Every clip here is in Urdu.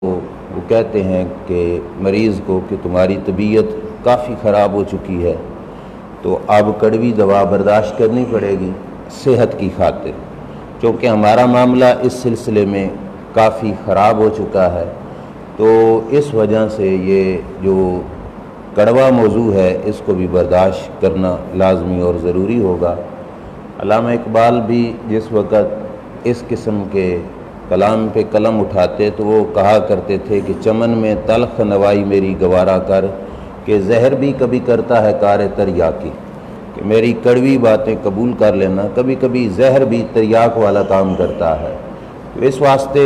وہ کہتے ہیں کہ مریض کو کہ تمہاری طبیعت کافی خراب ہو چکی ہے تو اب کڑوی دوا برداشت کرنی پڑے گی صحت کی خاطر، چونکہ ہمارا معاملہ اس سلسلے میں کافی خراب ہو چکا ہے، تو اس وجہ سے یہ جو کڑوا موضوع ہے اس کو بھی برداشت کرنا لازمی اور ضروری ہوگا۔ علامہ اقبال بھی جس وقت اس قسم کے کلام پہ قلم اٹھاتے تو وہ کہا کرتے تھے کہ چمن میں تلخ نوائی میری گوارا کر، کہ زہر بھی کبھی کرتا ہے کار تریاکی، کہ میری کڑوی باتیں قبول کر لینا، کبھی کبھی زہر بھی تریاک والا کام کرتا ہے۔ تو اس واسطے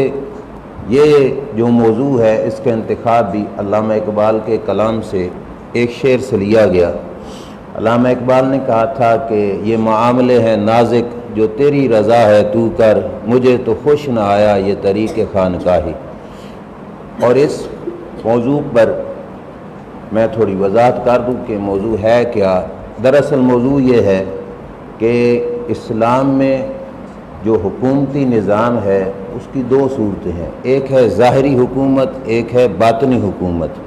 یہ جو موضوع ہے اس کا انتخاب بھی علامہ اقبال کے کلام سے ایک شعر سے لیا گیا۔ علامہ اقبال نے کہا تھا کہ یہ معاملے ہیں نازک جو تیری رضا ہے تو کر، مجھے تو خوش نہ آیا یہ طریق خانقاہی۔ اور اس موضوع پر میں تھوڑی وضاحت کر دوں کہ موضوع ہے کیا۔ دراصل موضوع یہ ہے کہ اسلام میں جو حکومتی نظام ہے اس کی دو صورتیں ہیں، ایک ہے ظاہری حکومت، ایک ہے باطنی حکومت۔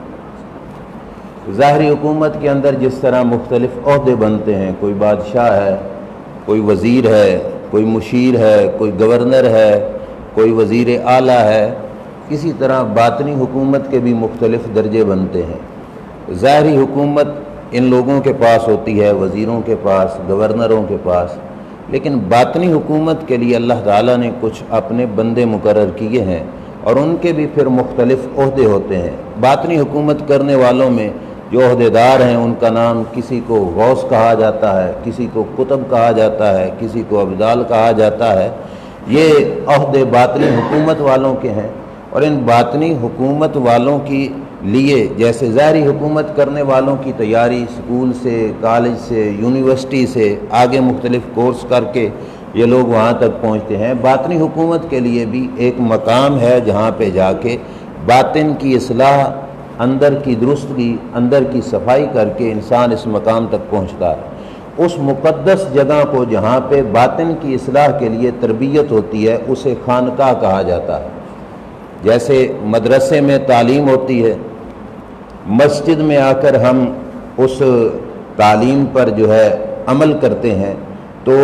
ظاہری حکومت کے اندر جس طرح مختلف عہدے بنتے ہیں، کوئی بادشاہ ہے، کوئی وزیر ہے، کوئی مشیر ہے، کوئی گورنر ہے، کوئی وزیر اعلیٰ ہے، اسی طرح باطنی حکومت کے بھی مختلف درجے بنتے ہیں۔ ظاہری حکومت ان لوگوں کے پاس ہوتی ہے، وزیروں کے پاس، گورنروں کے پاس، لیکن باطنی حکومت کے لیے اللہ تعالیٰ نے کچھ اپنے بندے مقرر کیے ہیں اور ان کے بھی پھر مختلف عہدے ہوتے ہیں۔ باطنی حکومت کرنے والوں میں جو عہدیدار ہیں ان کا نام کسی کو غوث کہا جاتا ہے، کسی کو قطب کہا جاتا ہے، کسی کو ابدال کہا جاتا ہے۔ یہ عہدے باطنی حکومت والوں کے ہیں، اور ان باطنی حکومت والوں کی لیے جیسے ظاہری حکومت کرنے والوں کی تیاری اسکول سے، کالج سے، یونیورسٹی سے آگے مختلف کورس کر کے یہ لوگ وہاں تک پہنچتے ہیں، باطنی حکومت کے لیے بھی ایک مقام ہے جہاں پہ جا کے باطن کی اصلاح، اندر کی درستگی، اندر کی صفائی کر کے انسان اس مقام تک پہنچتا ہے۔ اس مقدس جگہ کو جہاں پہ باطن کی اصلاح کے لیے تربیت ہوتی ہے اسے خانقاہ کہا جاتا ہے۔ جیسے مدرسے میں تعلیم ہوتی ہے، مسجد میں آ کر ہم اس تعلیم پر جو ہے عمل کرتے ہیں، تو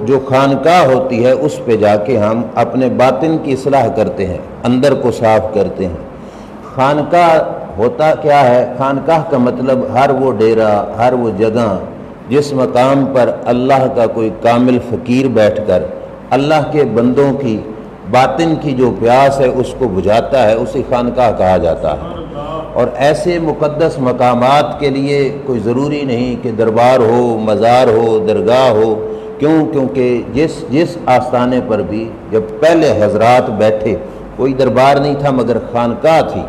جو خانقاہ ہوتی ہے اس پہ جا کے ہم اپنے باطن کی اصلاح کرتے ہیں، اندر کو صاف کرتے ہیں۔ خانقاہ ہوتا کیا ہے؟ خانقاہ کا مطلب ہر وہ ڈیرہ، ہر وہ جگہ جس مقام پر اللہ کا کوئی کامل فقیر بیٹھ کر اللہ کے بندوں کی باطن کی جو پیاس ہے اس کو بجھاتا ہے، اسے خانقاہ کہا جاتا ہے۔ اور ایسے مقدس مقامات کے لیے کوئی ضروری نہیں کہ دربار ہو، مزار ہو، درگاہ ہو، کیونکہ جس آستانے پر بھی جب پہلے حضرات بیٹھے کوئی دربار نہیں تھا مگر خانقاہ تھی،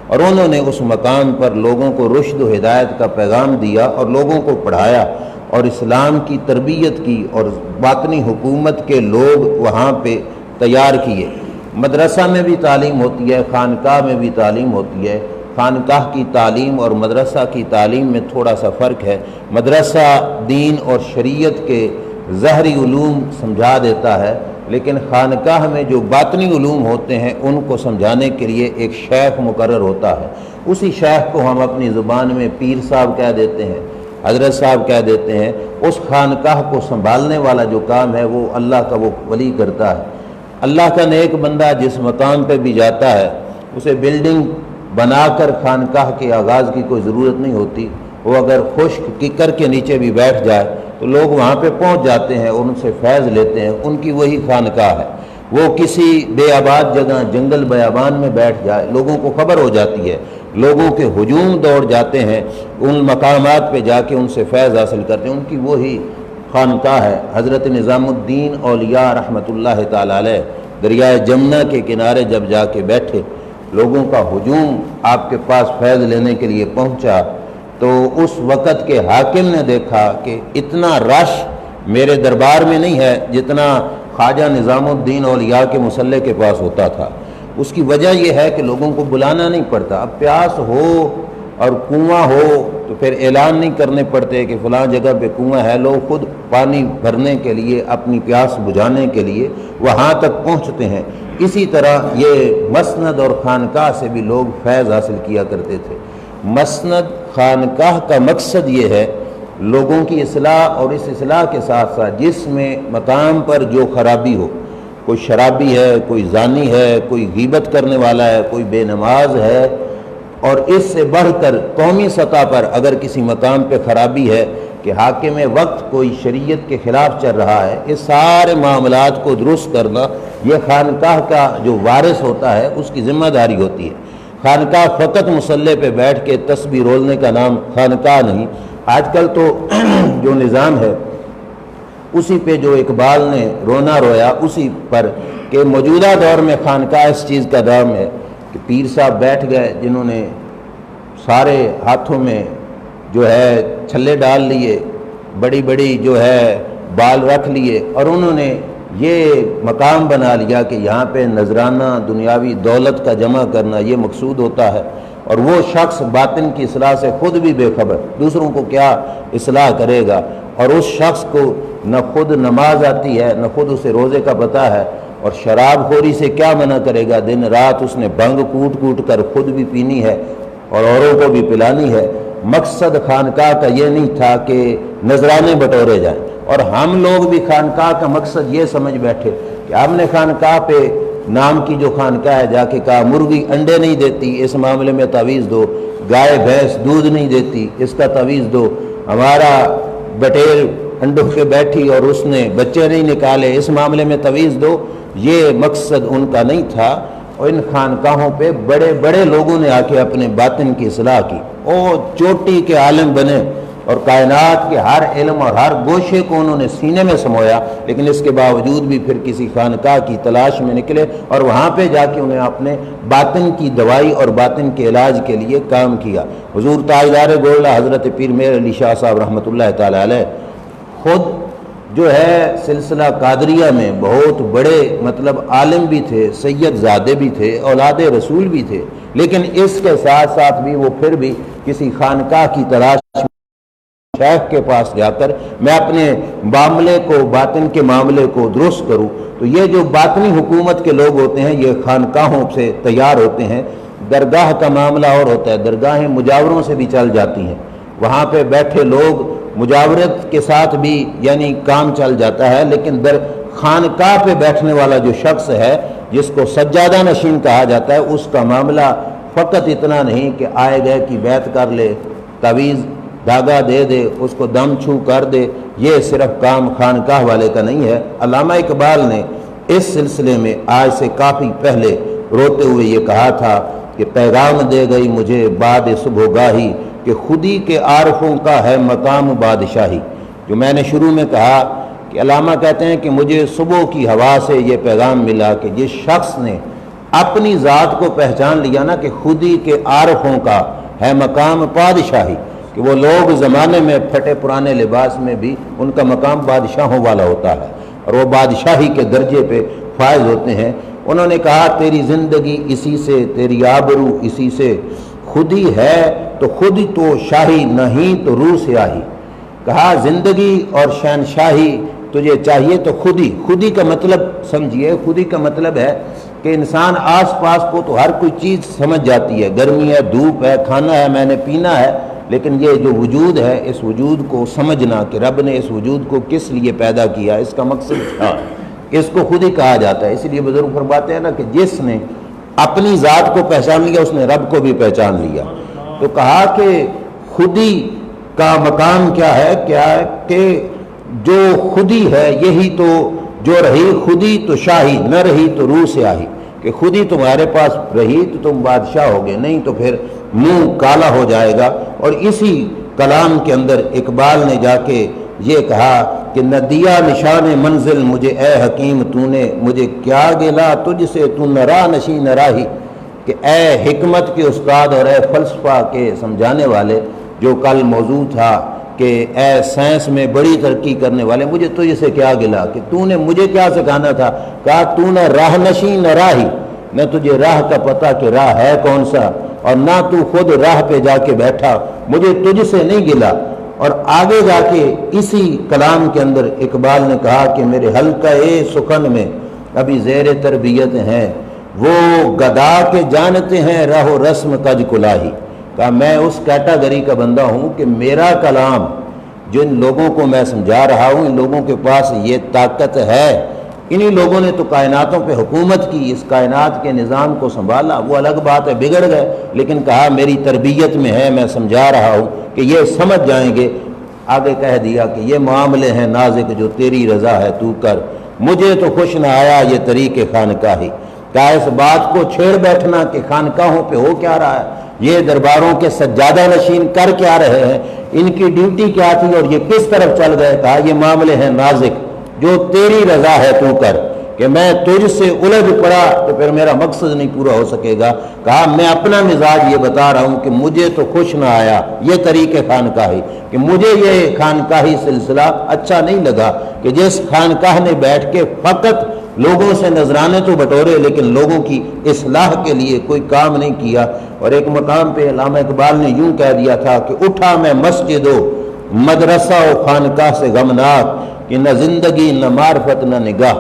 اور انہوں نے اس مقام پر لوگوں کو رشد و ہدایت کا پیغام دیا اور لوگوں کو پڑھایا اور اسلام کی تربیت کی، اور باطنی حکومت کے لوگ وہاں پہ تیار کیے۔ مدرسہ میں بھی تعلیم ہوتی ہے، خانقاہ میں بھی تعلیم ہوتی ہے۔ خانقاہ کی تعلیم اور مدرسہ کی تعلیم میں تھوڑا سا فرق ہے۔ مدرسہ دین اور شریعت کے ظاہری علوم سمجھا دیتا ہے، لیکن خانقاہ میں جو باطنی علوم ہوتے ہیں ان کو سمجھانے کے لیے ایک شیخ مقرر ہوتا ہے۔ اسی شیخ کو ہم اپنی زبان میں پیر صاحب کہہ دیتے ہیں، حضرت صاحب کہہ دیتے ہیں۔ اس خانقاہ کو سنبھالنے والا جو کام ہے وہ اللہ کا وہ ولی کرتا ہے۔ اللہ کا نیک بندہ جس مقام پہ بھی جاتا ہے اسے بلڈنگ بنا کر خانقاہ کے آغاز کی کوئی ضرورت نہیں ہوتی۔ وہ اگر خشک ککر کے نیچے بھی بیٹھ جائے تو لوگ وہاں پہ پہنچ جاتے ہیں اور ان سے فیض لیتے ہیں، ان کی وہی خانقاہ ہے۔ وہ کسی بے آباد جگہ جنگل بیابان میں بیٹھ جائے، لوگوں کو خبر ہو جاتی ہے، لوگوں کے ہجوم دوڑ جاتے ہیں، ان مقامات پہ جا کے ان سے فیض حاصل کرتے ہیں، ان کی وہی خانقاہ ہے۔ حضرت نظام الدین اولیاء رحمۃ اللہ تعالی علیہ دریائے جمنا کے کنارے جب جا کے بیٹھے، لوگوں کا ہجوم آپ کے پاس فیض لینے کے لیے پہنچا، تو اس وقت کے حاکم نے دیکھا کہ اتنا رش میرے دربار میں نہیں ہے جتنا خواجہ نظام الدین اولیاء کے مصلے کے پاس ہوتا تھا۔ اس کی وجہ یہ ہے کہ لوگوں کو بلانا نہیں پڑتا، اب پیاس ہو اور کنواں ہو تو پھر اعلان نہیں کرنے پڑتے کہ فلاں جگہ پہ کنواں ہے، لوگ خود پانی بھرنے کے لیے، اپنی پیاس بجھانے کے لیے وہاں تک پہنچتے ہیں۔ اسی طرح یہ مسند اور خانقاہ سے بھی لوگ فیض حاصل کیا کرتے تھے۔ مسند خانقاہ کا مقصد یہ ہے لوگوں کی اصلاح، اور اس اصلاح کے ساتھ ساتھ جس میں مقام پر جو خرابی ہو، کوئی شرابی ہے، کوئی زانی ہے، کوئی غیبت کرنے والا ہے، کوئی بے نماز ہے، اور اس سے بڑھ کر قومی سطح پر اگر کسی مقام پہ خرابی ہے کہ حاکم وقت کوئی شریعت کے خلاف چل رہا ہے، اس سارے معاملات کو درست کرنا یہ خانقاہ کا جو وارث ہوتا ہے اس کی ذمہ داری ہوتی ہے۔ خانقاہ فقط مصلے پہ بیٹھ کے تسبیح رولنے کا نام خانقاہ نہیں۔ آج کل تو جو نظام ہے اسی پہ جو اقبال نے رونا رویا اسی پر کہ موجودہ دور میں خانقاہ اس چیز کا نام ہے کہ پیر صاحب بیٹھ گئے جنہوں نے سارے ہاتھوں میں جو ہے چھلے ڈال لیے، بڑی بڑی جو ہے بال رکھ لیے، اور انہوں نے یہ مقام بنا لیا کہ یہاں پہ نذرانہ دنیاوی دولت کا جمع کرنا یہ مقصود ہوتا ہے، اور وہ شخص باطن کی اصلاح سے خود بھی بے خبر، دوسروں کو کیا اصلاح کرے گا، اور اس شخص کو نہ خود نماز آتی ہے، نہ خود اسے روزے کا پتہ ہے، اور شراب خوری سے کیا منع کرے گا، دن رات اس نے بھنگ کوٹ کوٹ کر خود بھی پینی ہے اور اوروں کو بھی پلانی ہے۔ مقصد خانقاہ کا یہ نہیں تھا کہ نذرانے بٹورے جائیں، اور ہم لوگ بھی خانقاہ کا مقصد یہ سمجھ بیٹھے کہ ہم نے خانقاہ پہ نام کی جو خانقاہ ہے جا کے کہا مرغی انڈے نہیں دیتی، اس معاملے میں تعویذ دو، گائے بھینس دودھ نہیں دیتی، اس کا تعویذ دو، ہمارا بٹیر انڈوں کے بیٹھی اور اس نے بچے نہیں نکالے، اس معاملے میں تعویذ دو۔ یہ مقصد ان کا نہیں تھا، اور ان خانقاہوں پہ بڑے بڑے لوگوں نے آ کے اپنے باطن کی اصلاح کی، اور چوٹی کے عالم بنے، اور کائنات کے ہر علم اور ہر گوشے کو انہوں نے سینے میں سمویا، لیکن اس کے باوجود بھی پھر کسی خانقاہ کی تلاش میں نکلے، اور وہاں پہ جا کے انہیں اپنے باطن کی دوائی اور باطن کے علاج کے لیے کام کیا۔ حضور تاجدار گولڈا حضرت پیر میر علی شاہ صاحب رحمۃ اللہ تعالی علیہ خود جو ہے سلسلہ قادریہ میں بہت بڑے عالم بھی تھے، سید زادے بھی تھے، اولاد رسول بھی تھے، لیکن اس کے ساتھ ساتھ بھی وہ پھر بھی کسی خانقاہ کی تلاش شیخ کے پاس جا کر میں اپنے معاملے کو، باطن کے معاملے کو درست کروں۔ تو یہ جو باطنی حکومت کے لوگ ہوتے ہیں یہ خانقاہوں سے تیار ہوتے ہیں۔ درگاہ کا معاملہ اور ہوتا ہے، درگاہیں مجاوروں سے بھی چل جاتی ہیں، وہاں پہ بیٹھے لوگ مجاورت کے ساتھ بھی یعنی کام چل جاتا ہے، لیکن خانقاہ پہ بیٹھنے والا جو شخص ہے جس کو سجادہ نشین کہا جاتا ہے، اس کا معاملہ فقط اتنا نہیں کہ آئے گئے کی بیعت کر لے، تعویذ دھاگا دے دے، اس کو دم چھو کر دے، یہ صرف کام خانقاہ والے کا نہیں ہے۔ علامہ اقبال نے اس سلسلے میں آج سے کافی پہلے روتے ہوئے یہ کہا تھا کہ پیغام دے گئی مجھے بعد صبح گاہی کہ خودی کے عارفوں کا ہے مقام بادشاہی۔ جو میں نے شروع میں کہا کہ علامہ کہتے ہیں کہ مجھے صبح کی ہوا سے یہ پیغام ملا کہ جس شخص نے اپنی ذات کو پہچان لیا نا کہ خودی کے عارفوں کا ہے مقام بادشاہی، کہ وہ لوگ زمانے میں پھٹے پرانے لباس میں بھی ان کا مقام بادشاہوں والا ہوتا ہے اور وہ بادشاہی کے درجے پہ فائز ہوتے ہیں۔ انہوں نے کہا تیری زندگی اسی سے، تیری آبرو اسی سے، خود ہی ہے تو خود ہی تو شاہی، نہیں تو روح سے آہی۔ کہا زندگی اور شہنشاہی تجھے چاہیے تو خود ہی کا مطلب سمجھیے، خود ہی کا مطلب ہے کہ انسان آس پاس کو تو ہر کوئی چیز سمجھ جاتی ہے، گرمی ہے، دھوپ ہے، کھانا ہے، میں نے پینا ہے، لیکن یہ جو وجود ہے اس وجود کو سمجھنا کہ رب نے اس وجود کو کس لیے پیدا کیا، اس کا مقصد تھا، اس کو خود ہی کہا جاتا ہے۔ اس لیے بزرگ فرماتے ہیں نا کہ جس نے اپنی ذات کو پہچان لیا اس نے رب کو بھی پہچان لیا۔ تو کہا کہ خودی کا مقام کیا ہے کہ جو خودی ہے یہی تو جو رہی خودی تو شاہی، نہ رہی تو روح سے آہی، کہ خودی تمہارے پاس رہی تو تم بادشاہ ہوگے، نہیں تو پھر منہ کالا ہو جائے گا۔ اور اسی کلام کے اندر اقبال نے جا کے یہ کہا کہ نہ دیا نشان منزل مجھے اے حکیم تو نے، مجھے کیا گلا تجھ سے تو نہ راہ نشی نہ راہی، کہ اے حکمت کے استاد اور اے فلسفہ کے سمجھانے والے، جو کل موضوع تھا کہ اے سائنس میں بڑی ترقی کرنے والے، مجھے تجھ سے کیا گلا کہ تو نے مجھے کیا سکھانا تھا۔ کہا تو نہ راہ نشی نہ راہی، نہ تجھے راہ کا پتہ کہ راہ ہے کون سا، اور نہ تو خود راہ پہ جا کے بیٹھا، مجھے تجھ سے نہیں گلا۔ اور آگے جا کے اسی کلام کے اندر اقبال نے کہا کہ میرے حلقہ سخن میں ابھی زیر تربیت ہیں وہ گدا کے جانتے ہیں راہ و رسم کج کلاہی۔ کہا میں اس کیٹاگری کا بندہ ہوں کہ میرا کلام جن لوگوں کو میں سمجھا رہا ہوں ان لوگوں کے پاس یہ طاقت ہے، انہی لوگوں نے تو کائناتوں پہ حکومت کی، اس کائنات کے نظام کو سنبھالا، وہ الگ بات ہے بگڑ گئے، لیکن کہا میری تربیت میں ہے، میں سمجھا رہا ہوں کہ یہ سمجھ جائیں گے۔ آگے کہہ دیا کہ یہ معاملے ہیں نازک جو تیری رضا ہے تو کر، مجھے تو خوش نہ آیا یہ طریق خانقاہی۔ کہا اس بات کو چھیڑ بیٹھنا کہ خانقاہوں پہ ہو کیا رہا ہے، یہ درباروں کے سجادہ نشین کر کیا رہے ہیں، ان کی ڈیوٹی کیا تھی اور یہ کس طرف چل گئے۔ کہا یہ معاملے ہیں نازک جو تیری رضا ہے تو کر، کہ میں تجھ سے الجھ پڑا تو پھر میرا مقصد نہیں پورا ہو سکے گا۔ کہا میں اپنا مزاج یہ بتا رہا ہوں کہ مجھے تو خوش نہ آیا یہ طریق خانقاہی، کہ مجھے یہ خانقاہی سلسلہ اچھا نہیں لگا کہ جس خانقاہ نے بیٹھ کے فقط لوگوں سے نذرانے تو بٹورے لیکن لوگوں کی اصلاح کے لیے کوئی کام نہیں کیا۔ اور ایک مقام پہ علامہ اقبال نے یوں کہہ دیا تھا کہ اٹھا میں مسجد و مدرسہ و خانقاہ سے غمناک، کہ نہ زندگی نہ معرفت نہ نگاہ،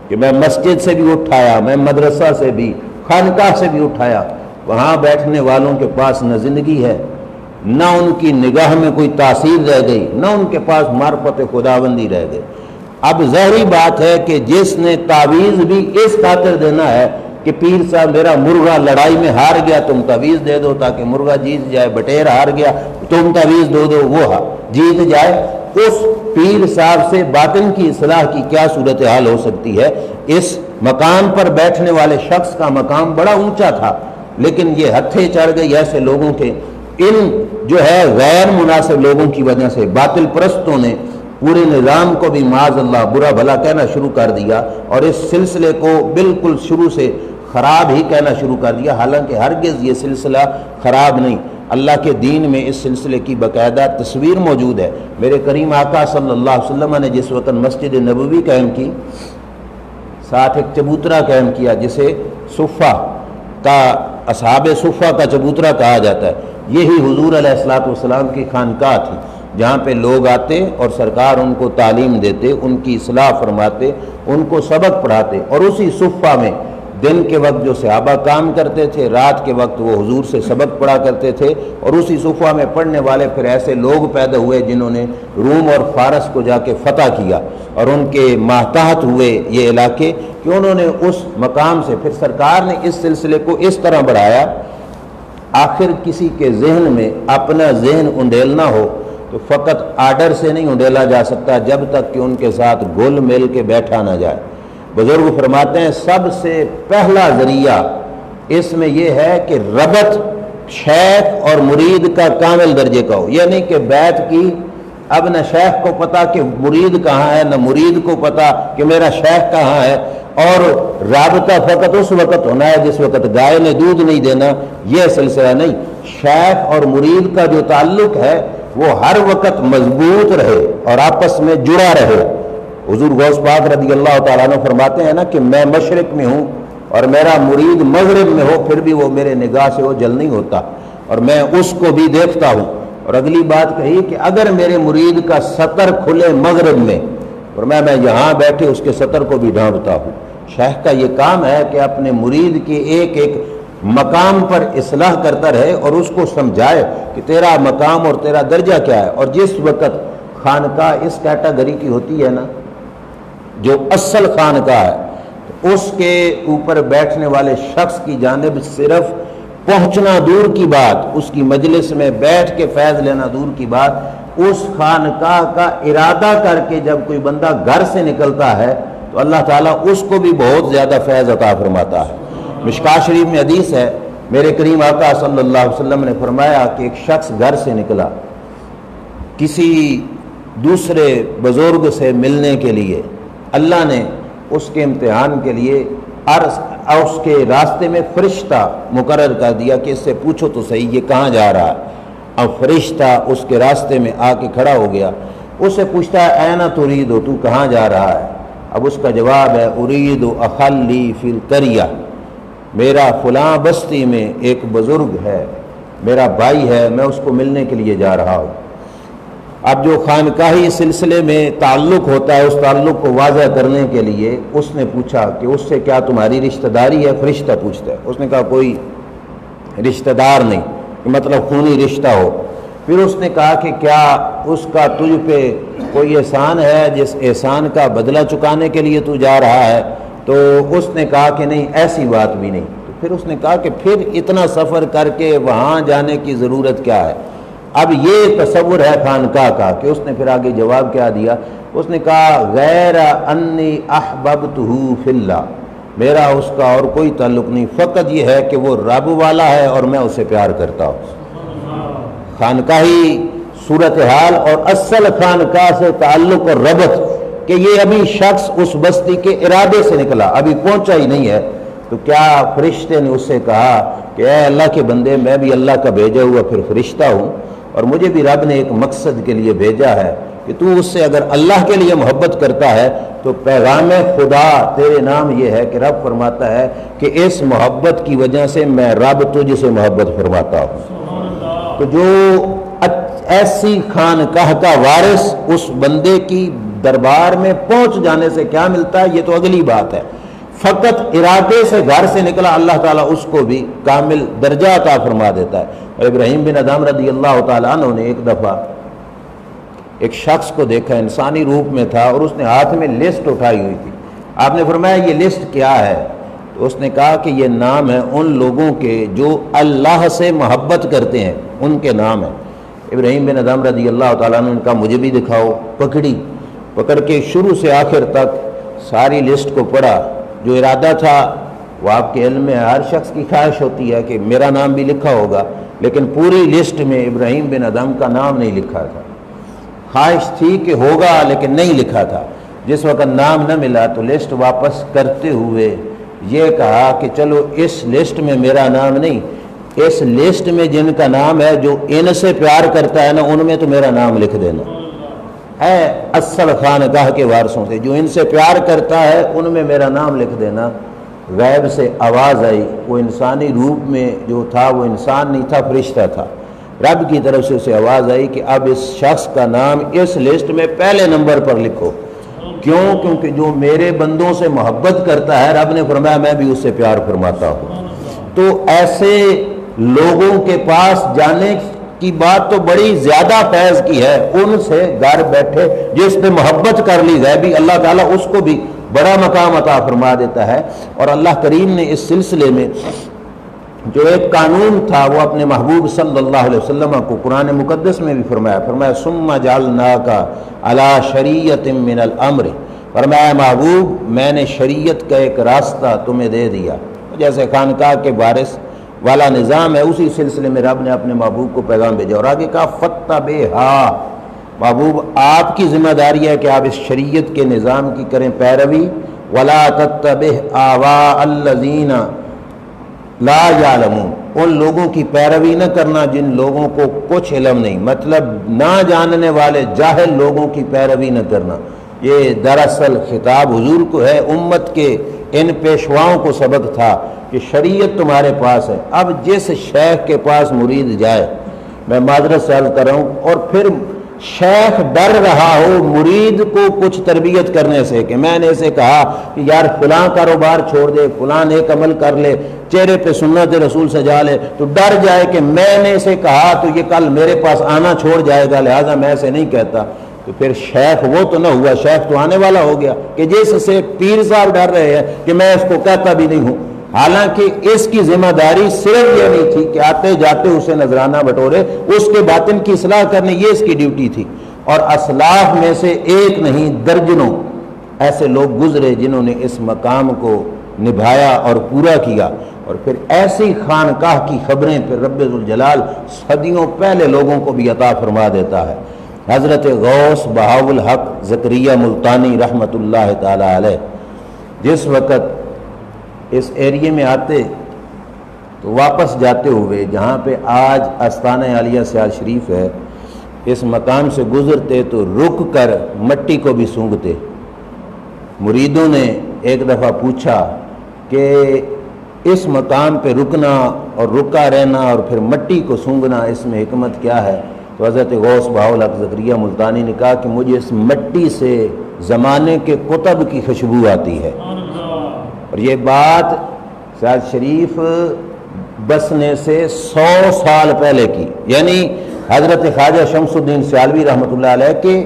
کہ میں مسجد سے بھی اٹھایا، میں مدرسہ سے بھی، خانقاہ سے بھی اٹھایا، وہاں بیٹھنے والوں کے پاس نہ زندگی ہے، نہ ان کی نگاہ میں کوئی تاثیر رہ گئی، نہ ان کے پاس معرفت خداوندی رہ گئی۔ اب ظاہری بات ہے کہ جس نے تعویذ بھی اس خاطر دینا ہے کہ پیر صاحب میرا مرغا لڑائی میں ہار گیا تم تعویذ دے دو تاکہ مرغا جیت جائے، بٹیر ہار گیا تم تعویذ دو وہ جیت جائے، اس پیر صاحب سے باطن کی اصلاح کی کیا صورتحال ہو سکتی ہے؟ اس مقام پر بیٹھنے والے شخص کا مقام بڑا اونچا تھا، لیکن یہ ہتھے چڑھ گئی ایسے لوگوں کے، ان جو ہے غیر مناسب لوگوں کی وجہ سے باطل پرستوں نے پورے نظام کو بھی معاذ اللہ برا بھلا کہنا شروع کر دیا اور اس سلسلے کو بالکل شروع سے خراب ہی کہنا شروع کر دیا، حالانکہ ہرگز یہ سلسلہ خراب نہیں۔ اللہ کے دین میں اس سلسلے کی باقاعدہ تصویر موجود ہے۔ میرے کریم آقا صلی اللہ علیہ وسلم نے جس وقت مسجد نبوی قائم کی، ساتھ ایک چبوترا قائم کیا جسے صفہ کا، اصحاب صفہ کا چبوترا کہا جاتا ہے۔ یہی حضور علیہ الصلوۃ والسلام کی خانقاہ تھی، جہاں پہ لوگ آتے اور سرکار ان کو تعلیم دیتے، ان کی اصلاح فرماتے، ان کو سبق پڑھاتے، اور اسی صفہ میں دن کے وقت جو صحابہ کام کرتے تھے، رات کے وقت وہ حضور سے سبق پڑھا کرتے تھے، اور اسی صفہ میں پڑھنے والے پھر ایسے لوگ پیدا ہوئے جنہوں نے روم اور فارس کو جا کے فتح کیا اور ان کے ماتحت ہوئے یہ علاقے، کہ انہوں نے اس مقام سے پھر سرکار نے اس سلسلے کو اس طرح بڑھایا۔ آخر کسی کے ذہن میں اپنا ذہن انڈیلنا ہو تو فقط آرڈر سے نہیں انڈیلا جا سکتا جب تک کہ ان کے ساتھ گل مل کے بیٹھا نہ جائے۔ بزرگ فرماتے ہیں سب سے پہلا ذریعہ اس میں یہ ہے کہ ربط شیخ اور مرید کا کامل درجے کا ہو، یعنی کہ بیعت کی، اب نہ شیخ کو پتا کہ مرید کہاں ہے، نہ مرید کو پتا کہ میرا شیخ کہاں ہے، اور رابطہ فقط اس وقت ہونا ہے جس وقت گائے نے دودھ نہیں دینا، یہ سلسلہ نہیں۔ شیخ اور مرید کا جو تعلق ہے وہ ہر وقت مضبوط رہے اور آپس میں جڑا رہے۔ حضور غوث پاک رضی اللہ تعالیٰ عنہ فرماتے ہیں نا کہ میں مشرق میں ہوں اور میرا مرید مغرب میں ہو، پھر بھی وہ میرے نگاہ سے وہ جل نہیں ہوتا اور میں اس کو بھی دیکھتا ہوں۔ اور اگلی بات کہی کہ اگر میرے مرید کا سطر کھلے مغرب میں اور میں یہاں بیٹھے اس کے سطر کو بھی ڈھانپتا ہوں۔ شیخ کا یہ کام ہے کہ اپنے مرید کے ایک ایک مقام پر اصلاح کرتا رہے اور اس کو سمجھائے کہ تیرا مقام اور تیرا درجہ کیا ہے۔ اور جس وقت خانقاہ اس کیٹاگری کی ہوتی ہے نا، جو اصل خانقاہ ہے، اس کے اوپر بیٹھنے والے شخص کی جانب صرف پہنچنا دور کی بات، اس کی مجلس میں بیٹھ کے فیض لینا دور کی بات، اس خانقاہ کا ارادہ کر کے جب کوئی بندہ گھر سے نکلتا ہے تو اللہ تعالیٰ اس کو بھی بہت زیادہ فیض عطا فرماتا ہے۔ مشکاۃ شریف میں حدیث ہے، میرے کریم آقا صلی اللہ علیہ وسلم نے فرمایا کہ ایک شخص گھر سے نکلا کسی دوسرے بزرگ سے ملنے کے لیے، اللہ نے اس کے امتحان کے لیے اس کے راستے میں فرشتہ مقرر کر دیا کہ اس سے پوچھو تو صحیح یہ کہاں جا رہا ہے۔ اب فرشتہ اس کے راستے میں آ کے کھڑا ہو گیا، اس سے پوچھتا ہے اینا ترید ہو، تو کہاں جا رہا ہے؟ اب اس کا جواب ہے ارید اخلی فی القریہ، میرا فلاں بستی میں ایک بزرگ ہے، میرا بھائی ہے، میں اس کو ملنے کے لیے جا رہا ہوں۔ اب جو خانقاہی سلسلے میں تعلق ہوتا ہے، اس تعلق کو واضح کرنے کے لیے اس نے پوچھا کہ اس سے کیا تمہاری رشتہ داری ہے؟ فرشتہ پوچھتا ہے۔ اس نے کہا کوئی رشتہ دار نہیں، مطلب خونی رشتہ ہو۔ پھر اس نے کہا کہ کیا اس کا تجھ پہ کوئی احسان ہے جس احسان کا بدلہ چکانے کے لیے تو جا رہا ہے؟ تو اس نے کہا کہ نہیں، ایسی بات بھی نہیں۔ تو پھر اس نے کہا کہ پھر اتنا سفر کر کے وہاں جانے کی ضرورت کیا ہے؟ اب یہ تصور ہے خانقاہ کا کہ اس نے پھر آگے جواب کیا دیا؟ اس نے کہا غیر انی احببتہ فی اللہ، میرا اس کا اور کوئی تعلق نہیں، فقط یہ ہے کہ وہ رب والا ہے اور میں اسے پیار کرتا ہوں۔ خانقاہی صورتحال اور اصل خانقاہ سے تعلق اور ربط کہ یہ ابھی شخص اس بستی کے ارادے سے نکلا، ابھی پہنچا ہی نہیں ہے، تو کیا فرشتے نے اس سے کہا کہ اے اللہ کے بندے، میں بھی اللہ کا بھیجا ہوا پھر فرشتہ ہوں، اور مجھے بھی رب نے ایک مقصد کے لیے بھیجا ہے کہ تو اس سے اگر اللہ کے لیے محبت کرتا ہے تو پیغام خدا تیرے نام یہ ہے کہ رب فرماتا ہے کہ اس محبت کی وجہ سے میں رب تجھ سے محبت فرماتا ہوں۔ تو جو ایسی خانقاہ کا وارث، اس بندے کی دربار میں پہنچ جانے سے کیا ملتا ہے یہ تو اگلی بات ہے، فقط ارادے سے گھر سے نکلا اللہ تعالیٰ اس کو بھی کامل درجہ عطا فرما دیتا ہے۔ اور ابراہیم بن ادھم رضی اللہ تعالیٰ عنہ نے ایک دفعہ ایک شخص کو دیکھا، انسانی روپ میں تھا، اور اس نے ہاتھ میں لسٹ اٹھائی ہوئی تھی۔ آپ نے فرمایا یہ لسٹ کیا ہے؟ تو اس نے کہا کہ یہ نام ہے ان لوگوں کے جو اللہ سے محبت کرتے ہیں، ان کے نام ہیں۔ ابراہیم بن ادھم رضی اللہ تعالیٰ عنہ نے کہا مجھے بھی دکھاؤ۔ پکڑ کے شروع سے آخر تک ساری لسٹ کو پڑھا۔ جو ارادہ تھا وہ آپ کے علم میں ہر شخص کی خواہش ہوتی ہے کہ میرا نام بھی لکھا ہوگا، لیکن پوری لسٹ میں ابراہیم بن ادھم کا نام نہیں لکھا تھا۔ خواہش تھی کہ ہوگا لیکن نہیں لکھا تھا۔ جس وقت نام نہ ملا تو لسٹ واپس کرتے ہوئے یہ کہا کہ چلو اس لسٹ میں میرا نام نہیں، اس لسٹ میں جن کا نام ہے جو ان سے پیار کرتا ہے نا، ان میں تو میرا نام لکھ دینا ہے۔ اصل خانقاہ کے وارثوں سے جو ان سے پیار کرتا ہے ان میں میرا نام لکھ دینا۔ غیب سے آواز آئی، وہ انسانی روپ میں جو تھا وہ انسان نہیں تھا، فرشتہ تھا۔ رب کی طرف سے اسے آواز آئی کہ اب اس شخص کا نام اس لسٹ میں پہلے نمبر پر لکھو۔ کیوں؟ کیونکہ جو میرے بندوں سے محبت کرتا ہے، رب نے فرمایا میں بھی اس سے پیار فرماتا ہوں۔ تو ایسے لوگوں کے پاس جانے کی بات تو بڑی زیادہ فیض کی ہے، ان سے گھر بیٹھے جس پہ محبت کر لی غیبی، اللہ تعالیٰ اس کو بھی بڑا مقام عطا فرما دیتا ہے۔ اور اللہ کریم نے اس سلسلے میں جو ایک قانون تھا وہ اپنے محبوب صلی اللہ علیہ وسلم کو قرآن مقدس میں بھی فرمایا ثم جعلناک علی شریعت من الامر، فرمایا محبوب میں نے شریعت کا ایک راستہ تمہیں دے دیا۔ جیسے خانقاہ کے وارث والا نظام ہے، اسی سلسلے میں رب نے اپنے محبوب کو پیغام بھیجا، اور آگے کہا فاتبعھا، محبوب آپ کی ذمہ داری ہے کہ آپ اس شریعت کے نظام کی کریں پیروی، ولا تتبع آواء الذین لا یعلمون، ان لوگوں کی پیروی نہ کرنا جن لوگوں کو کچھ علم نہیں، مطلب نہ جاننے والے جاہل لوگوں کی پیروی نہ کرنا۔ یہ دراصل خطاب حضور کو ہے، امت کے ان پیشواؤں کو سبق تھا کہ شریعت تمہارے پاس ہے، اب جس شیخ کے پاس مرید جائے، میں معذرت سے عرض کر رہا ہوں، اور پھر شیخ ڈر رہا ہو مرید کو کچھ تربیت کرنے سے کہ میں نے اسے کہا کہ یار فلاں کاروبار چھوڑ دے، فلاں نیک عمل کر لے، چہرے پہ سنت رسول سجا لے، تو ڈر جائے کہ میں نے اسے کہا تو یہ کل میرے پاس آنا چھوڑ جائے گا، لہٰذا میں اسے نہیں کہتا، تو پھر شیخ وہ تو نہ ہوا، شیخ تو آنے والا ہو گیا کہ جس سے پیر صاحب ڈر رہے ہیں کہ میں اس کو کہتا بھی نہیں ہوں، حالانکہ اس کی ذمہ داری صرف یہ نہیں تھی کہ آتے جاتے اسے نذرانہ بٹورے، اس کے باطن کی اصلاح کرنے، یہ اس کی ڈیوٹی تھی۔ اور اسلاف میں سے ایک نہیں درجنوں ایسے لوگ گزرے جنہوں نے اس مقام کو نبھایا اور پورا کیا، اور پھر ایسی خانقاہ کی خبریں پھر رب ذوالجلال صدیوں پہلے لوگوں کو بھی عطا فرما دیتا ہے۔ حضرت غوث بہاء الحق زکریا ملتانی رحمۃ اللہ تعالی علیہ جس وقت اس ایریے میں آتے تو واپس جاتے ہوئے جہاں پہ آج آستانہ عالیہ سیال شریف ہے، اس مقام سے گزرتے تو رک کر مٹی کو بھی سونگھتے۔ مریدوں نے ایک دفعہ پوچھا کہ اس مقام پہ رکنا اور رکا رہنا اور پھر مٹی کو سونگھنا، اس میں حکمت کیا ہے؟ تو حضرت غوث بہاءالحق زکریا ملتانی نے کہا کہ مجھے اس مٹی سے زمانے کے کتب کی خوشبو آتی ہے۔ اور یہ بات سیاض شریف بسنے سے 100 سال پہلے کی، یعنی حضرت خواجہ شمس الدین سیالوی رحمۃ اللہ علیہ کے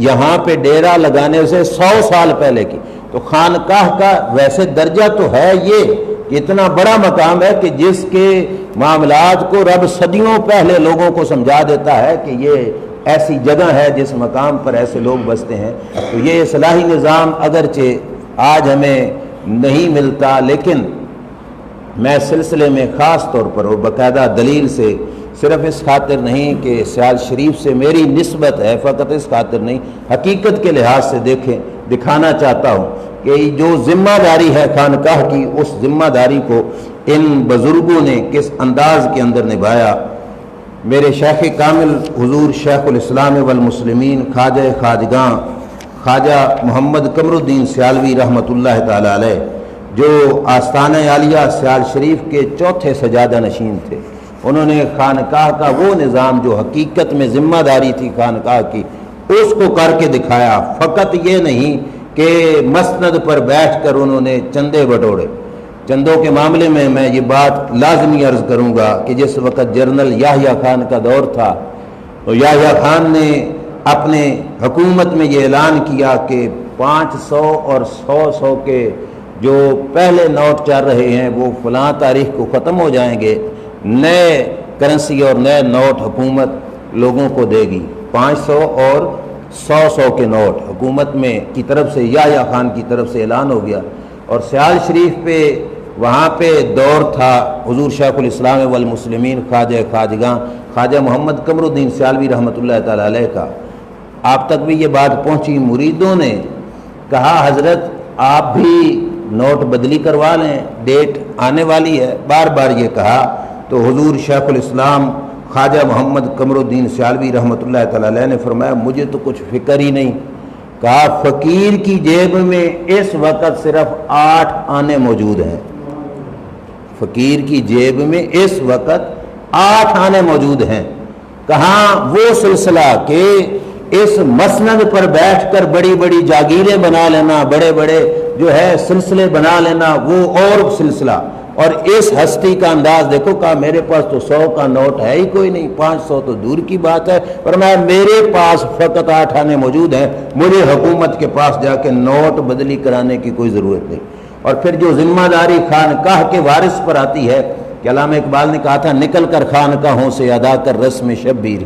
یہاں پہ ڈیرا لگانے سے 100 سال پہلے کی۔ تو خانقاہ کا ویسے درجہ تو ہے یہ کہ اتنا بڑا مقام ہے کہ جس کے معاملات کو رب صدیوں پہلے لوگوں کو سمجھا دیتا ہے کہ یہ ایسی جگہ ہے جس مقام پر ایسے لوگ بستے ہیں۔ تو یہ اصلاحی نظام اگرچہ آج ہمیں نہیں ملتا، لیکن میں سلسلے میں خاص طور پر اور باقاعدہ دلیل سے، صرف اس خاطر نہیں کہ سیاض شریف سے میری نسبت ہے، فقط اس خاطر نہیں، حقیقت کے لحاظ سے دکھانا چاہتا ہوں کہ جو ذمہ داری ہے خانقاہ کی، اس ذمہ داری کو ان بزرگوں نے کس انداز کے اندر نبھایا۔ میرے شیخ کامل حضور شیخ الاسلام والمسلمین خواجہ خواجگاں خواجہ محمد قمر الدین سیالوی رحمۃ اللہ تعالی علیہ، جو آستانہ عالیہ سیال شریف کے چوتھے سجادہ نشین تھے، انہوں نے خانقاہ کا وہ نظام جو حقیقت میں ذمہ داری تھی خانقاہ کی، اس کو کر کے دکھایا۔ فقط یہ نہیں کہ مسند پر بیٹھ کر انہوں نے چندے بٹوڑے۔ چندوں کے معاملے میں میں یہ بات لازمی عرض کروں گا کہ جس وقت جنرل یحییٰ خان کا دور تھا تو یحییٰ خان نے اپنے حکومت میں یہ اعلان کیا کہ 500 اور 100 کے جو پہلے نوٹ چل رہے ہیں وہ فلاں تاریخ کو ختم ہو جائیں گے، نئے کرنسی اور نئے نوٹ حکومت لوگوں کو دے گی۔ 500 اور 100 کے نوٹ حکومت میں کی طرف سے یحییٰ خان کی طرف سے اعلان ہو گیا۔ اور سیال شریف پہ وہاں پہ دور تھا حضور شیخ الاسلام والمسلمین خواجہ خواجگاں خواجہ محمد قمر الدین سیالوی رحمۃ اللہ تعالی علیہ کا۔ آپ تک بھی یہ بات پہنچی، مریدوں نے کہا حضرت آپ بھی نوٹ بدلی کروا لیں، ڈیٹ آنے والی ہے، بار بار یہ کہا۔ تو حضور شیخ الاسلام خواجہ محمد قمر الدین سیالوی رحمۃ اللہ تعالی علیہ نے فرمایا مجھے تو کچھ فکر ہی نہیں۔ کہا فقیر کی جیب میں اس وقت صرف 8 آنے موجود ہیں، فقیر کی جیب میں اس وقت 8 آنے موجود ہیں۔ کہاں وہ سلسلہ کہ اس مسند پر بیٹھ کر بڑی بڑی جاگیریں بنا لینا، بڑے بڑے جو ہے سلسلے بنا لینا، وہ اور سلسلہ۔ اور اس ہستی کا انداز دیکھو، کہا میرے پاس تو 100 کا نوٹ ہے ہی کوئی نہیں، 500 تو دور کی بات ہے، فرمایا میرے پاس فقط 8 آنے موجود ہیں، مجھے حکومت کے پاس جا کے نوٹ بدلی کرانے کی کوئی ضرورت نہیں۔ اور پھر جو ذمہ داری خانقاہ کے وارث پر آتی ہے کہ علامہ اقبال نے کہا تھا نکل کر خانقاہوں سے ادا کر رسم شبیر،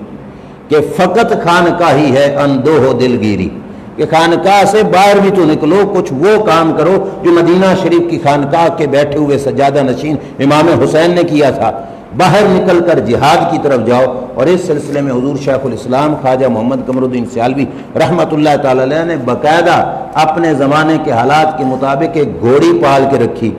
کہ فقط خانقاہ ہی ہے اندوہ و دلگیری، کہ خانقاہ سے باہر بھی تو نکلو، کچھ وہ کام کرو جو مدینہ شریف کی خانقاہ کے بیٹھے ہوئے سجادہ نشین امام حسین نے کیا تھا، باہر نکل کر جہاد کی طرف جاؤ۔ اور اس سلسلے میں حضور شیخ الاسلام خواجہ محمد قمر الدین سیالوی رحمۃ اللہ تعالی علیہ نے باقاعدہ اپنے زمانے کے حالات کے مطابق ایک گھوڑی پال کے رکھی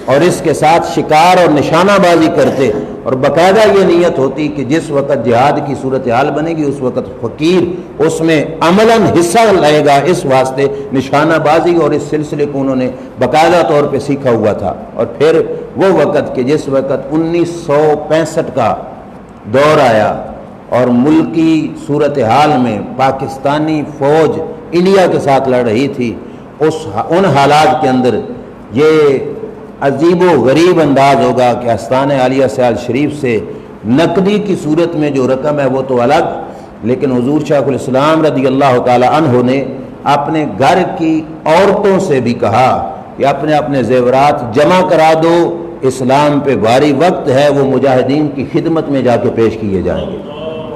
اور اس کے ساتھ شکار اور نشانہ بازی کرتے، اور باقاعدہ یہ نیت ہوتی کہ جس وقت جہاد کی صورتحال بنے گی اس وقت فقیر اس میں عملاً حصہ لے گا، اس واسطے نشانہ بازی اور اس سلسلے کو انہوں نے باقاعدہ طور پہ سیکھا ہوا تھا۔ اور پھر وہ وقت کہ جس وقت 1965 کا دور آیا اور ملکی صورتحال میں پاکستانی فوج انڈیا کے ساتھ لڑ رہی تھی، ان حالات کے اندر یہ عجیب و غریب انداز ہوگا کہ آستانہ عالیہ سیال شریف سے نقدی کی صورت میں جو رقم ہے وہ تو الگ، لیکن حضور شیخ الاسلام رضی اللہ تعالی عنہ نے اپنے گھر کی عورتوں سے بھی کہا کہ اپنے اپنے زیورات جمع کرا دو، اسلام پہ بھاری وقت ہے، وہ مجاہدین کی خدمت میں جا کے پیش کیے جائیں گے۔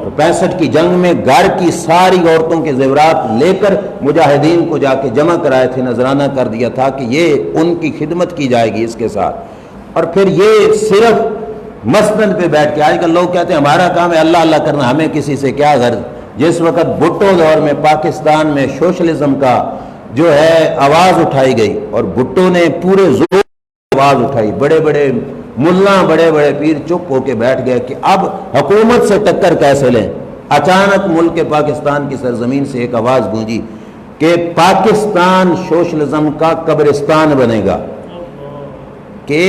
65 کی جنگ میں گھر کی ساری عورتوں کے زیورات لے کر مجاہدین کو جا کے جمع کرائے تھے، نذرانہ کر دیا تھا کہ یہ ان کی خدمت کی جائے گی اس کے ساتھ۔ اور پھر یہ صرف مسند پہ بیٹھ کے، آج کل لوگ کہتے ہیں ہمارا کام ہے اللہ اللہ کرنا، ہمیں کسی سے کیا غرض۔ جس وقت بھٹو دور میں پاکستان میں سوشلزم کا جو ہے آواز اٹھائی گئی اور بھٹو نے پورے زور آواز اٹھائی، بڑے بڑے ملا بڑے بڑے پیر چپ ہو کے بیٹھ گئے کہ اب حکومت سے ٹکر کیسے لیں۔ اچانک ملک پاکستان کی سرزمین سے ایک آواز گونجی کہ پاکستان سوشلزم کا قبرستان بنے گا، کہ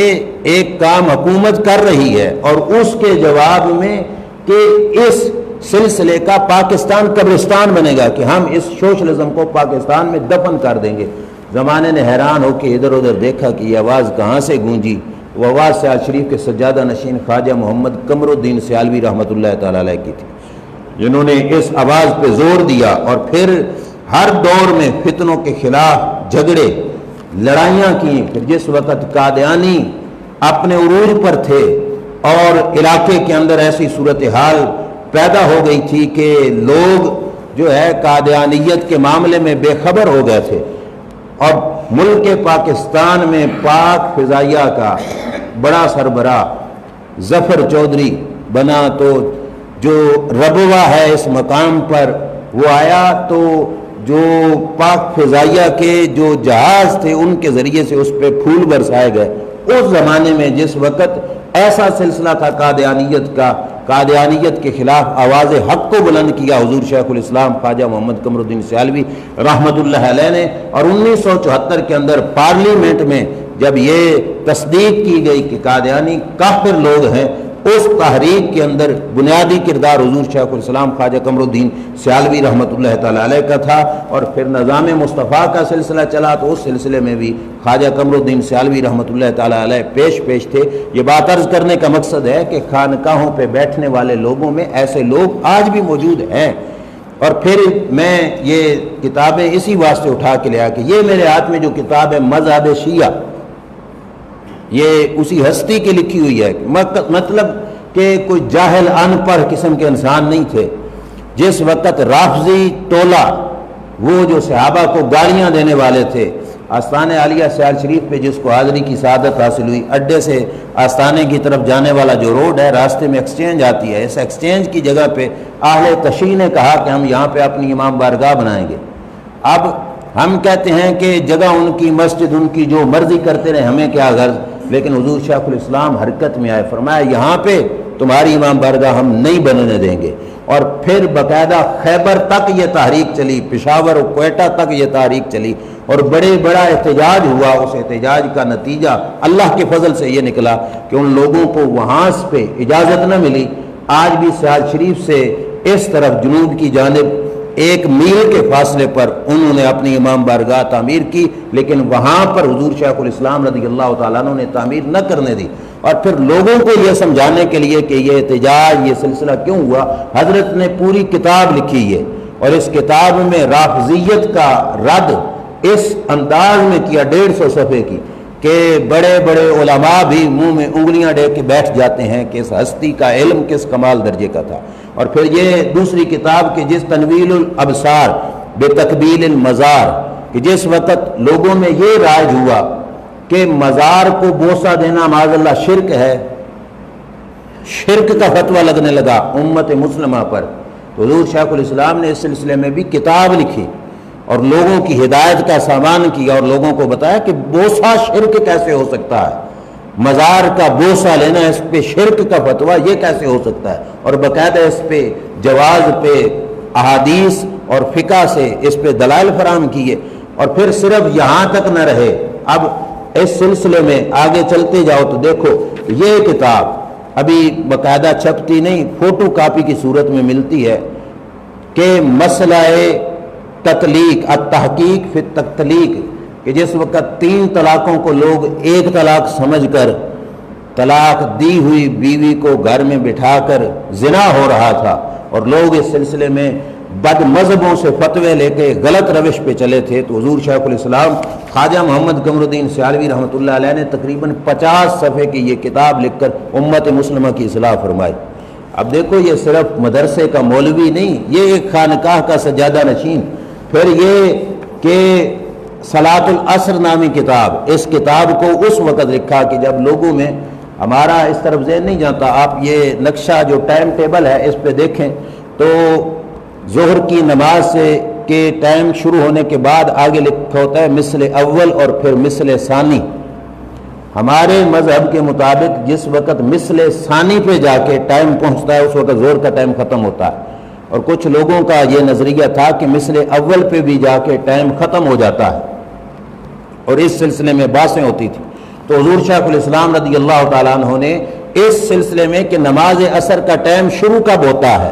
ایک کام حکومت کر رہی ہے اور اس کے جواب میں کہ اس سلسلے کا پاکستان قبرستان بنے گا، کہ ہم اس سوشلزم کو پاکستان میں دفن کر دیں گے۔ زمانے نے حیران ہو کے ادھر ادھر دیکھا کہ یہ آواز کہاں سے گونجی۔ وہ آواز سیال شریف کے سجادہ نشین خواجہ محمد قمر الدین سیالوی رحمۃ اللہ تعالی علیہ کی تھی، جنہوں نے اس آواز پہ زور دیا اور پھر ہر دور میں فتنوں کے خلاف جھگڑے لڑائیاں کی۔ پھر جس وقت قادیانی اپنے عروج پر تھے اور علاقے کے اندر ایسی صورتحال پیدا ہو گئی تھی کہ لوگ جو ہے قادیانیت کے معاملے میں بے خبر ہو گئے تھے، اور ملک پاکستان میں پاک فضائیہ کا بڑا سربراہ ظفر چودھری بنا، تو جو ربوہ ہے اس مقام پر وہ آیا، تو جو پاک فضائیہ کے جو جہاز تھے ان کے ذریعے سے اس پہ پھول برسائے گئے۔ اس زمانے میں جس وقت ایسا سلسلہ تھا قادیانیت کا، قادیانیت کے خلاف آواز حق کو بلند کیا حضور شیخ الاسلام خواجہ محمد قمر الدین سیالوی رحمۃ اللہ علیہ نے، اور 1974 کے اندر پارلیمنٹ میں جب یہ تصدیق کی گئی کہ قادیانی کافر لوگ ہیں، اس تحریک کے اندر بنیادی کردار حضور شیخ الاسلام خواجہ قمر الدین سیالوی رحمۃ اللہ تعالی علیہ کا تھا، اور پھر نظام مصطفیٰ کا سلسلہ چلا تو اس سلسلے میں بھی خواجہ قمر الدین سیالوی رحمۃ اللہ تعالی علیہ پیش تھے۔ یہ بات عرض کرنے کا مقصد ہے کہ خانقاہوں پہ بیٹھنے والے لوگوں میں ایسے لوگ آج بھی موجود ہیں۔ اور پھر میں یہ کتابیں اسی واسطے اٹھا کے لیا کہ یہ میرے ہاتھ میں جو کتاب ہے مذہب شیعہ، یہ اسی ہستی کی لکھی ہوئی ہے، مطلب کہ کوئی جاہل ان پڑھ قسم کے انسان نہیں تھے۔ جس وقت رافضی ٹولہ، وہ جو صحابہ کو گالیاں دینے والے تھے، آستانہ عالیہ سیال شریف پہ جس کو حاضری کی سعادت حاصل ہوئی، اڈے سے آستانے کی طرف جانے والا جو روڈ ہے، راستے میں ایکسچینج آتی ہے، اس ایکسچینج کی جگہ پہ اہل تشیع نے کہا کہ ہم یہاں پہ اپنی امام بارگاہ بنائیں گے۔ اب ہم کہتے ہیں کہ جگہ ان کی، مسجد ان کی، جو مرضی کرتے رہے، ہمیں کیا غرض، لیکن حضور شیخ الاسلام حرکت میں آئے، فرمایا یہاں پہ تمہاری امام بارگاہ ہم نہیں بننے دیں گے۔ اور پھر باقاعدہ خیبر تک یہ تحریک چلی، پشاور و کوئٹہ تک یہ تحریک چلی، اور بڑا احتجاج ہوا۔ اس احتجاج کا نتیجہ اللہ کے فضل سے یہ نکلا کہ ان لوگوں کو وہاں پہ اجازت نہ ملی۔ آج بھی سیال شریف سے اس طرف جنوب کی جانب 1 میل کے فاصلے پر انہوں نے اپنی امام بارگاہ تعمیر کی، لیکن وہاں پر حضور شیخ الاسلام رضی اللہ تعالیٰ عنہ نے تعمیر نہ کرنے دی۔ اور پھر لوگوں کو یہ سمجھانے کے لیے کہ یہ احتجاج، یہ سلسلہ کیوں ہوا، حضرت نے پوری کتاب لکھی ہے، اور اس کتاب میں رافضیت کا رد اس انداز میں کیا 150 صفحے کی کہ بڑے بڑے علماء بھی منہ میں انگلیاں ڈے کے بیٹھ جاتے ہیں کہ اس ہستی کا علم کس کمال درجے کا تھا۔ اور پھر یہ دوسری کتاب کہ جس تنویل الابصار بے تقبیل المزار، کہ جس وقت لوگوں میں یہ رائج ہوا کہ مزار کو بوسہ دینا معاذ اللہ شرک ہے، شرک کا فتویٰ لگنے لگا امت مسلمہ پر، تو حضور شیخ الاسلام نے اس سلسلے میں بھی کتاب لکھی اور لوگوں کی ہدایت کا سامان کیا، اور لوگوں کو بتایا کہ بوسہ شرک کیسے ہو سکتا ہے، مزار کا بوسہ لینا، اس پہ شرک کا فتویٰ یہ کیسے ہو سکتا ہے، اور باقاعدہ اس پہ جواز پہ احادیث اور فقہ سے اس پہ دلائل فراہم کیے۔ اور پھر صرف یہاں تک نہ رہے، اب اس سلسلے میں آگے چلتے جاؤ تو دیکھو یہ کتاب ابھی باقاعدہ چھپتی نہیں، فوٹو کاپی کی صورت میں ملتی ہے کہ مسئلہ تطلیق، التحقیق فی التطلیق، کہ جس وقت 3 طلاقوں کو لوگ 1 طلاق سمجھ کر طلاق دی ہوئی بیوی کو گھر میں بٹھا کر زنا ہو رہا تھا، اور لوگ اس سلسلے میں بد مذہبوں سے فتوے لے کے غلط روش پہ چلے تھے، تو حضور شیخ الاسلام خواجہ محمد قمر الدین سیالوی رحمۃ اللہ علیہ نے تقریباً 50 صفحے کی یہ کتاب لکھ کر امت مسلمہ کی اصلاح فرمائی۔ اب دیکھو یہ صرف مدرسے کا مولوی نہیں، یہ ایک خانقاہ کا سجادہ نشین۔ پھر یہ کہ صلاۃ العصر نامی کتاب، اس کتاب کو اس وقت لکھا کہ جب لوگوں میں، ہمارا اس طرف ذہن نہیں جاتا، آپ یہ نقشہ جو ٹائم ٹیبل ہے اس پہ دیکھیں تو ظہر کی نماز سے کے ٹائم شروع ہونے کے بعد آگے لکھا ہوتا ہے مثل اول اور پھر مثل ثانی۔ ہمارے مذہب کے مطابق جس وقت مثل ثانی پہ جا کے ٹائم پہنچتا ہے اس وقت ظہر کا ٹائم ختم ہوتا ہے، اور کچھ لوگوں کا یہ نظریہ تھا کہ مثل اول پہ بھی جا کے ٹائم ختم ہو جاتا ہے، اور اس سلسلے میں بحثیں ہوتی تھی۔ تو حضور شیخ الاسلام رضی اللہ تعالیٰ عنہ نے اس سلسلے میں کہ نماز عصر کا ٹائم شروع کب ہوتا ہے،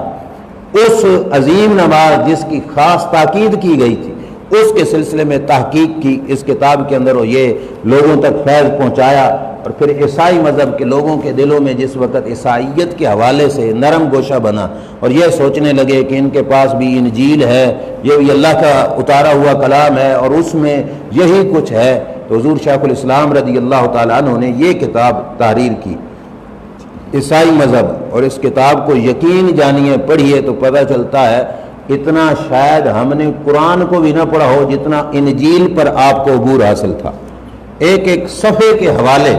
اس عظیم نماز جس کی خاص تاکید کی گئی تھی، اس کے سلسلے میں تحقیق کی اس کتاب کے اندر، اور یہ لوگوں تک فیض پہنچایا۔ اور پھر عیسائی مذہب کے لوگوں کے دلوں میں جس وقت عیسائیت کے حوالے سے نرم گوشہ بنا اور یہ سوچنے لگے کہ ان کے پاس بھی انجیل ہے، یہ بھی اللہ کا اتارا ہوا کلام ہے اور اس میں یہی کچھ ہے، تو حضور شیخ الاسلام رضی اللہ تعالیٰ عنہ نے یہ کتاب تحریر کی، عیسائی مذہب۔ اور اس کتاب کو یقین جانیے، پڑھیے تو پتہ چلتا ہے اتنا شاید ہم نے قرآن کو بھی نہ پڑھا ہو جتنا انجیل پر آپ کو عبور حاصل تھا، ایک ایک صفحے کے حوالے۔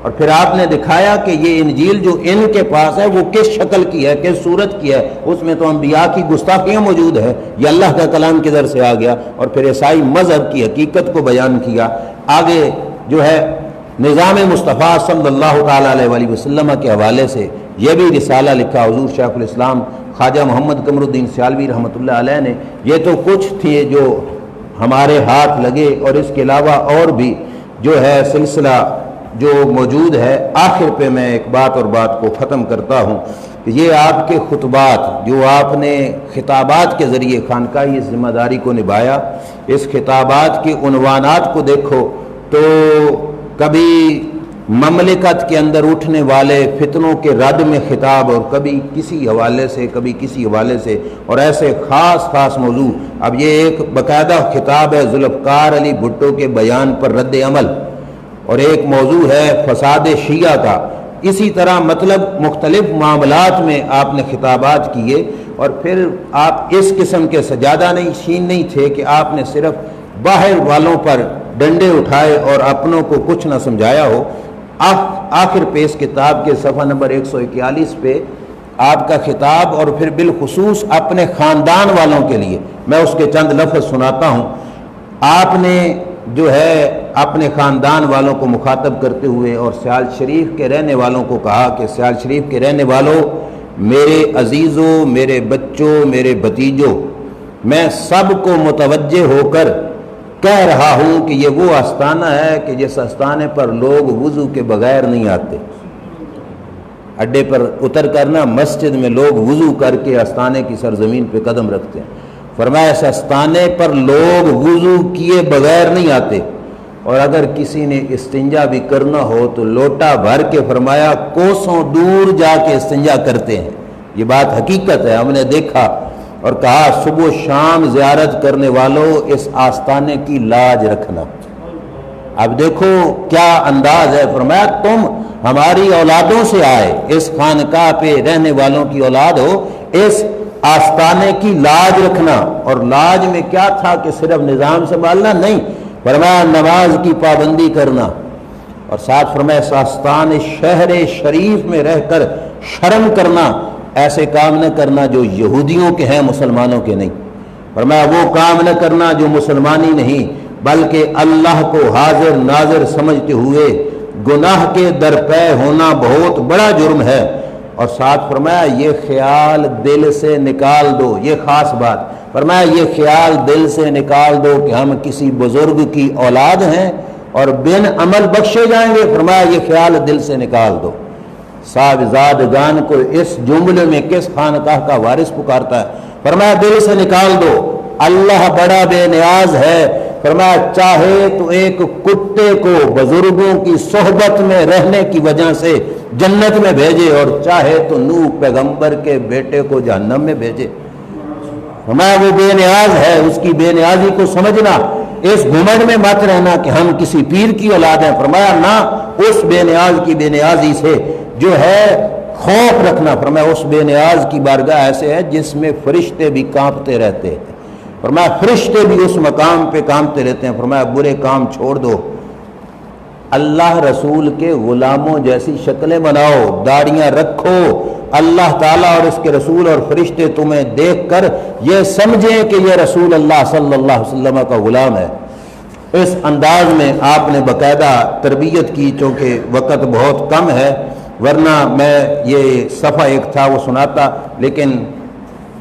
اور پھر آپ نے دکھایا کہ یہ انجیل جو ان کے پاس ہے وہ کس شکل کی ہے، کس صورت کی ہے، اس میں تو انبیاء کی گستاخیاں موجود ہے، یہ اللہ کا کلام کدھر سے آ گیا۔ اور پھر عیسائی مذہب کی حقیقت کو بیان کیا۔ آگے جو ہے نظام مصطفیٰ صلی اللہ تعالیٰ علیہ وآلہ وسلم کے حوالے سے یہ بھی رسالہ لکھا حضور شیخ الاسلام خواجہ محمد قمر الدین سیالوی رحمۃ اللہ علیہ نے۔ یہ تو کچھ تھے جو ہمارے ہاتھ لگے، اور اس کے علاوہ اور بھی جو ہے سلسلہ جو موجود ہے۔ آخر پہ میں ایک بات کو ختم کرتا ہوں کہ یہ آپ کے خطبات جو آپ نے خطابات کے ذریعے خانقاہی اس ذمہ داری کو نبھایا، اس خطابات کے عنوانات کو دیکھو تو کبھی مملکت کے اندر اٹھنے والے فتنوں کے رد میں خطاب، اور کبھی کسی حوالے سے کبھی کسی حوالے سے، اور ایسے خاص موضوع۔ اب یہ ایک باقاعدہ خطاب ہے ذوالفقار علی بھٹو کے بیان پر رد عمل، اور ایک موضوع ہے فساد شیعہ کا۔ اسی طرح مطلب مختلف معاملات میں آپ نے خطابات کیے، اور پھر آپ اس قسم کے سجادہ نشین نہیں تھے کہ آپ نے صرف باہر والوں پر ڈنڈے اٹھائے اور اپنوں کو کچھ نہ سمجھایا ہو۔ آخر پہ اس کتاب کے صفحہ نمبر 141 پہ آپ کا خطاب، اور پھر بالخصوص اپنے خاندان والوں کے لیے میں اس کے چند لفظ سناتا ہوں۔ آپ نے جو ہے اپنے خاندان والوں کو مخاطب کرتے ہوئے اور سیال شریف کے رہنے والوں کو کہا کہ سیال شریف کے رہنے والوں، میرے عزیزوں، میرے بچوں، میرے بھتیجوں، میں سب کو متوجہ ہو کر کہہ رہا ہوں کہ یہ وہ آستانہ ہے کہ جس آستانے پر لوگ وضو کے بغیر نہیں آتے۔ اڈے پر اتر کرنا مسجد میں لوگ وضو کر کے آستانے کی سرزمین پہ قدم رکھتے ہیں۔ فرمایا اس آستانے پر لوگ وضو کیے بغیر نہیں آتے، اور اگر کسی نے استنجا بھی کرنا ہو تو لوٹا بھر کے فرمایا کوسوں دور جا کے استنجا کرتے ہیں۔ یہ بات حقیقت ہے، ہم نے دیکھا۔ اور کہا صبح و شام زیارت کرنے والوں اس آستانے کی لاج رکھنا۔ اب دیکھو کیا انداز ہے، فرمایا تم ہماری اولادوں سے آئے، اس خانقاہ پہ رہنے والوں کی اولاد ہو، اس آستانے کی لاج رکھنا۔ اور لاج میں کیا تھا کہ صرف نظام سنبھالنا نہیں، فرمایا نماز کی پابندی کرنا، اور ساتھ فرمایا اس آستان شہر شریف میں رہ کر شرم کرنا، ایسے کام نہ کرنا جو یہودیوں کے ہیں مسلمانوں کے نہیں۔ فرمایا وہ کام نہ کرنا جو مسلمانی نہیں بلکہ اللہ کو حاضر ناظر سمجھتے ہوئے گناہ کے درپے ہونا بہت بڑا جرم ہے۔ اور ساتھ فرمایا یہ خیال دل سے نکال دو، یہ خاص بات، فرمایا یہ خیال دل سے نکال دو کہ ہم کسی بزرگ کی اولاد ہیں اور بن عمل بخشے جائیں گے، فرمایا یہ خیال دل سے نکال دو۔ صاحبزادگان کو اس جملے میں کس خانقاہ کا وارث پکارتا ہے؟ فرمایا دل سے نکال دو، اللہ بڑا بے نیاز ہے۔ فرمایا چاہے تو ایک کتے کو بزرگوں کی صحبت میں رہنے کی وجہ سے جنت میں بھیجے، اور چاہے تو نوح پیغمبر کے بیٹے کو جہنم میں بھیجے۔ فرمایا وہ بے نیاز ہے، اس کی بے نیازی کو سمجھنا، اس گھمنڈ میں مت رہنا کہ ہم کسی پیر کی اولاد ہیں۔ فرمایا نہ، اس بے نیاز کی بے نیازی سے جو ہے خوف رکھنا۔ فرمایا اس بے نیاز کی بارگاہ ایسے ہے جس میں فرشتے بھی کانپتے رہتے ہیں۔ فرمایا فرشتے بھی اس مقام پہ کانپتے رہتے ہیں۔ فرمایا برے کام چھوڑ دو، اللہ رسول کے غلاموں جیسی شکلیں بناؤ، داڑیاں رکھو، اللہ تعالیٰ اور اس کے رسول اور فرشتے تمہیں دیکھ کر یہ سمجھیں کہ یہ رسول اللہ صلی اللہ علیہ وسلم کا غلام ہے۔ اس انداز میں آپ نے باقاعدہ تربیت کی، چونکہ وقت بہت کم ہے، ورنہ میں یہ صفحہ ایک تھا وہ سناتا، لیکن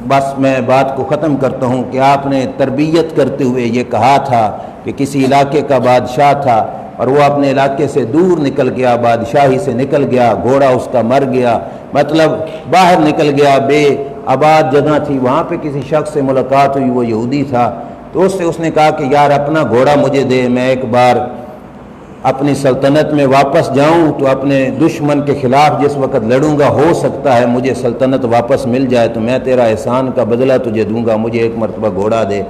بس میں بات کو ختم کرتا ہوں کہ آپ نے تربیت کرتے ہوئے یہ کہا تھا کہ کسی علاقے کا بادشاہ تھا، اور وہ اپنے علاقے سے دور نکل گیا، بادشاہی سے نکل گیا، گھوڑا اس کا مر گیا، مطلب باہر نکل گیا، بے آباد جگہ تھی، وہاں پہ کسی شخص سے ملاقات ہوئی، وہ یہودی تھا، تو اس نے کہا کہ یار اپنا گھوڑا مجھے دے، میں ایک بار اپنی سلطنت میں واپس جاؤں تو اپنے دشمن کے خلاف جس وقت لڑوں گا ہو سکتا ہے مجھے سلطنت واپس مل جائے تو میں تیرا احسان کا بدلہ تجھے دوں گا، مجھے ایک مرتبہ گھوڑا دے۔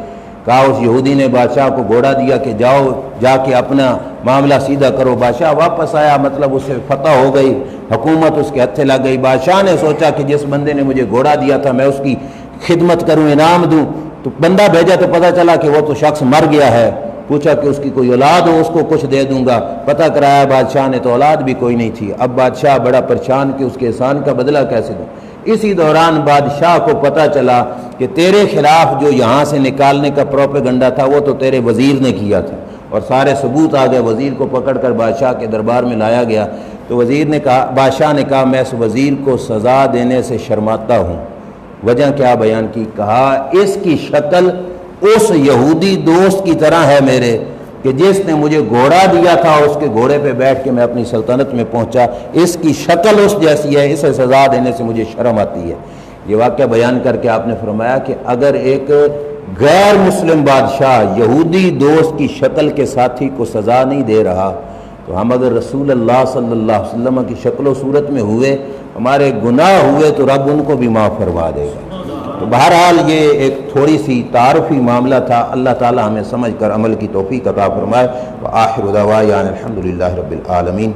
کہا اس یہودی نے بادشاہ کو گھوڑا دیا کہ جاؤ جا کے اپنا معاملہ سیدھا کرو۔ بادشاہ واپس آیا، مطلب اسے فتح ہو گئی، حکومت اس کے ہتھے لگ گئی۔ بادشاہ نے سوچا کہ جس بندے نے مجھے گھوڑا دیا تھا میں اس کی خدمت کروں، انعام دوں، تو بندہ بھیجا تو پتہ چلا کہ وہ تو شخص مر گیا ہے۔ پوچھا کہ اس کی کوئی اولاد ہو، اس کو کچھ دے دوں گا۔ پتہ کرایا بادشاہ نے تو اولاد بھی کوئی نہیں تھی۔ اب بادشاہ بڑا پریشان کہ اس کے احسان کا بدلہ کیسے دوں۔ اسی دوران بادشاہ کو پتہ چلا کہ تیرے خلاف جو یہاں سے نکالنے کا پروپیگنڈا تھا وہ تو تیرے وزیر نے کیا تھا، اور سارے ثبوت آ گئے۔ وزیر کو پکڑ کر بادشاہ کے دربار میں لایا گیا تو بادشاہ نے کہا میں اس وزیر کو سزا دینے سے شرماتا ہوں۔ وجہ کیا بیان کی؟ کہا اس کی شکل اس یہودی دوست کی طرح ہے میرے کہ جس نے مجھے گھوڑا دیا تھا، اس کے گھوڑے پہ بیٹھ کے میں اپنی سلطنت میں پہنچا، اس کی شکل اس جیسی ہے، اسے سزا دینے سے مجھے شرم آتی ہے۔ یہ واقعہ بیان کر کے آپ نے فرمایا کہ اگر ایک غیر مسلم بادشاہ یہودی دوست کی شکل کے ساتھی کو سزا نہیں دے رہا تو ہم اگر رسول اللہ صلی اللہ علیہ وسلم کی شکل و صورت میں ہوئے، ہمارے گناہ ہوئے تو رب ان کو بھی معاف فرما دے گا۔ تو بہرحال یہ ایک تھوڑی سی تعارفی معاملہ تھا۔ اللہ تعالی ہمیں سمجھ کر عمل کی توفیق عطا فرمائے۔ وآخر دعوانا الحمدللہ رب العالمین۔